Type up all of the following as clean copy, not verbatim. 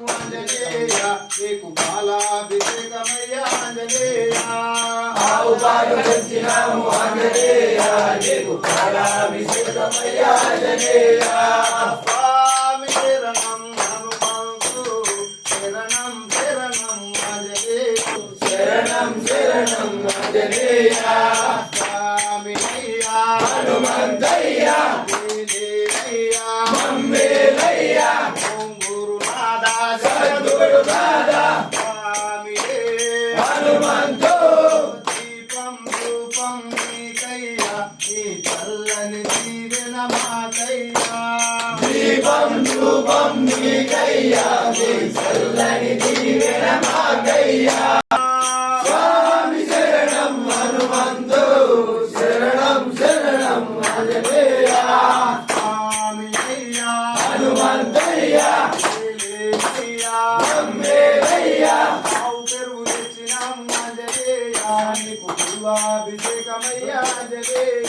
ఆంజనేయ నీకు పాలాభిషేకమయ్యా ఆంజనేయ ఆవు పాలు తెచ్చినాము ఆంజనేయ నీకు పాలాభిషేకమయ్యా ఆంజనేయ స్వామి శరణం హనుమంతు శరణం శరణం ఆంజనేయ శరణం శరణం ఆంజనేయ స్వామి అయ్యా హనుమంతయ్యా నీలేనయ్యా మమ్మేలయ్యా ఓం గురునాథ సద్గురునాథ స్వామి హనుమంతు దీపం రూపం నీకయ్యా నీ చల్లని దీవెన మాకయ్యా దీపం ధూపం నీకయ్యా నీ చల్లని దీవెన మాకయ్యా స్వామి శరణం హనుమంతు శరణం శరణం ఆంజనేయ స్వామి అయ్యా హనుమంతయ్యా నీలేనయ్యా మమ్మేలయ్యా ఆవు పెరుగు తెచ్చినాము ఆంజనేయ నీకు పూర్వాభిషేకమయ్యా ఆంజనేయ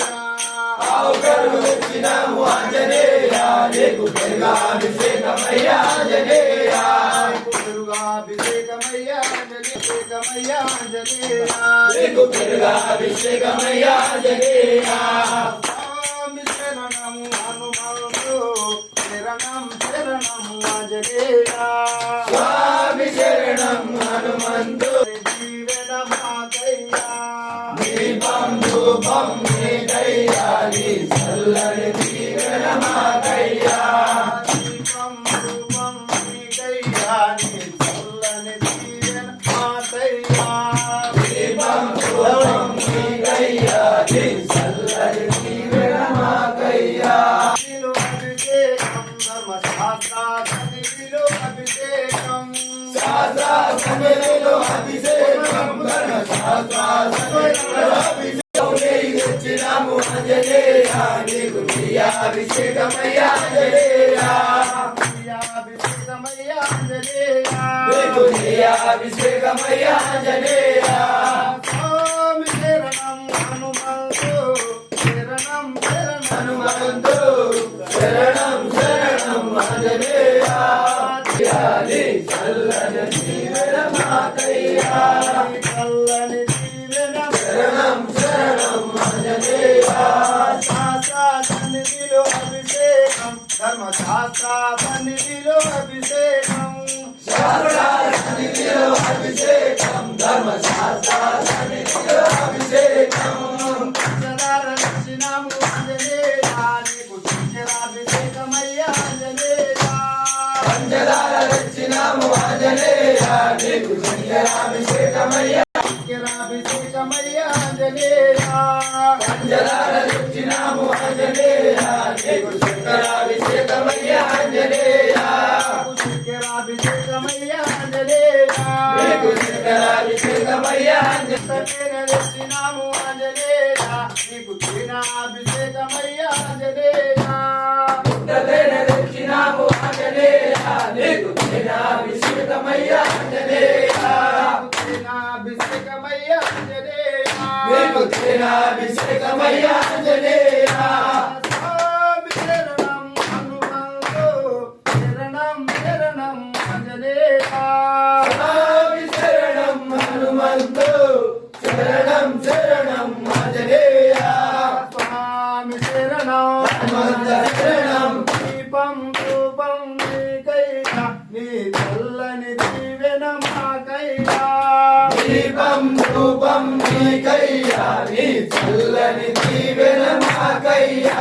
ఆవు కరువు తెచ్చినాము ఆంజనేయ నీకు పెరుగాభిషేకమయ్యా ఆంజనేయ పెరుగాభిషేకమయ్యా ఆంజనేయమయ్యా ఆంజనేయ నీకు పెరుగాభిషేకమయ్యా ఆంజనేయ స్వామి శరణము హనుమంతు శరణం శరణం ఆంజనేయ స్వామి శరణం హనుమంతు జీవన మాకయ్యా దీపం ధూపం నీకయ్యా నీ చల్లని దీవెన మాకయ్యా దీపం రూపం నీకయ్యా నీ చల్లని దీవెన మాకయ్యా దీపం ధూపం నీకయ్యా నీ చల్లని దీవెన మాకయ్యా నీలో అభిషేకం ధర్మశాస్త్ర సన్నిధిలో అభిషేకం శాస్త్ర సన్నిధిలో అభిషేకం ధర్మశాస్త్ర సన్నిధిలో అభిషేకం తెచ్చినాము ఆంజనేయ నీకు ప్రియాభిషేకమయ్యా ఆంజనేయ ప్రియాభిషేకమయ్యా ఆంజనేయ నీకు ప్రియాభిషేకమయ్యా ఆంజనేయ స్వామి శరణం హనుమంతు శరణం శరణం హనుమంతు శరణం శరణం ఆంజనేయ నీ చల్లని దీవెన మాకయ్యా చల్లని దీవెన శరణం శరణం ఆంజనేయ శాస్త్ర సన్నిధిలో అభిషేకం ధర్మశాస్త్ర సన్నిధిలో అభిషేకం శాస్త్ర సన్నిధిలో అభిషేకం ధర్మశాస్త్ర సన్నిధిలో అభిషేకం పంచదార దక్షిణము ఆంజనేయ నీకు శంకరాభిషేకమయ్యా ఆంజనేయ పంచదార తెచ్చినాము ఆంజనేయ నీకు శంకరాభిషేకమయ్యా శంకరాభిషేకమయ్యా ఆంజనేయ పంచదార తెచ్చినాము ఆంజనేయ నీకు శంకరాభిషేకమయ్యా ఆంజనేయ శంకరాభిషేకమయ్యా ఆంజనేయ నీకు శంకరాభిషేకమయ్యా ఆంజనేయ దక్షిణము ఆంజనేయ నీకు దినాభిషేకమయ్యా ఆంజనేయ పుట్టతేన తెచ్చినాము ఆంజనేయ నీకు దినాభిషేకమయ్యా ఆంజనేయ దినాభిషేకమయ్యా ఆంజనేయ నీకు దినాభిషేకమయ్యా ఆంజనేయ స్వామి శరణం హనుమంతు శరణం శరణం ఆంజనేయ స్వామి శరణం హనుమంతు శరణం శరణం ఆంజనేయ స్వామి శరణం హనుమంత శరణం దీపం రూపం నీకయ్యా నీ చల్లని దీవెన మాకయ్యా దీపం ధూపం నీకయ్యా నీ చల్లని దీవెన మాకయ్యా